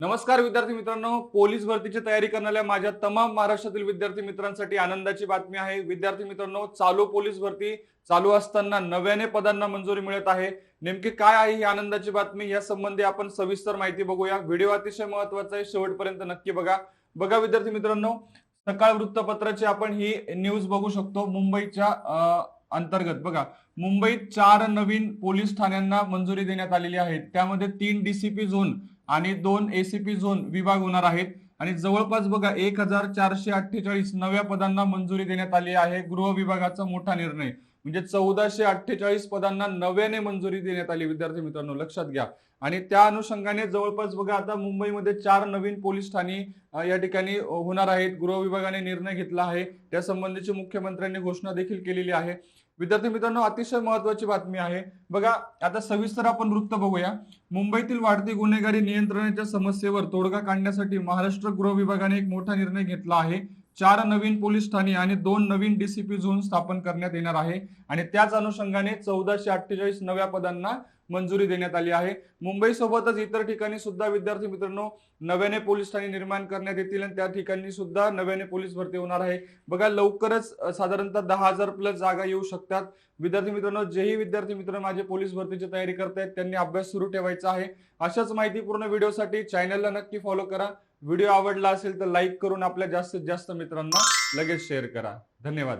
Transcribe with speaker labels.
Speaker 1: नमस्कार विद्यार्थी मित्रांनो, पोलीस भरतीची तयारी करणाऱ्या माझ्या तमाम महाराष्ट्रातील विद्यार्थी मित्रांसाठी आनंदाची बातमी आहे। विद्यार्थी मित्रांनो, चालू पोलीस भरती चालू असताना नव्याने पदांना मंजुरी मिळत आहे। नेमकी काय आहे ही आनंदाची बातमी, या संबंधी आपण सविस्तर माहिती बघूया। व्हिडिओ अतिशय महत्त्वाचा आहे, शेवटपर्यंत नक्की बघा विद्यार्थी मित्रांनो, सकाळ वृत्तपत्राची आपण ही न्यूज बघू शकतो। मुंबईच्या अंतर्गत बघा, मुंबईत 4 नवीन पोलीस ठाण्यांना मंजुरी देण्यात आलेली आहे। त्यामध्ये 3 डीसीपी झोन आणि 2 एसीपी झोन विभाग होणार आहेत आणि जवळपास बघा 1448 नव्या पदांना मंजुरी देण्यात आली आहे। गृह विभागाचा मोठा निर्णय म्हणजे 1448 पदांना नव्याने मंजुरी देण्यात आली। विद्यार्थी मित्रांनो लक्षात घ्या। आणि त्या अनुषंगाने जवळपास बघा आता मुंबईमध्ये 4 नवीन पोलीस ठाणी या ठिकाणी होणार आहेत। गृह विभागाने निर्णय घेतला आहे, त्या संबंधीची मुख्यमंत्र्यांनी घोषणा देखील केलेली आहे। विद्यार्थी मित्रांनो, अतिशय महत्त्वाची बातमी आहे बघा। आता सविस्तर आपण वृत्त बघूया। मुंबईतील वाढती गुन्हेगारी नियंत्रणाच्या समस्येवर तोडगा काढण्यासाठी महाराष्ट्र गृह विभागाने एक मोठा निर्णय घेतला आहे। 4 नवीन पोलीस ठाणी आणि 2 नवीन डीसीपी झोन स्थापन करण्यात येणार आहे आणि त्याच अनुषंगाने 1448 नव्या पदांना मंजुरी देण्यात आली आहे। मुंबई सोबतच इतर ठिकाणी सुद्धा विद्यार्थी मित्रांनो नव्याने पोलीस ठाणे निर्माण करण्यात येतील आणि त्या ठिकाणी सुद्धा नव्याने पोलीस भरती होणार आहे। बघा लवकरच साधारणतः 10,000 प्लस जागा येऊ शकतात। विद्यार्थी मित्रांनो, जेही विद्यार्थी मित्र माझे पोलीस भरतीची तयारी करतायत त्यांनी अभ्यास सुरू ठेवायचा आहे। अशाच माहितीपूर्ण व्हिडिओसाठी चॅनलला नक्की फॉलो करा। व्हिडिओ आवडला असेल तर लाईक करून आपल्या जास्तीत जास्त मित्रांना लगेच शेअर करा। धन्यवाद।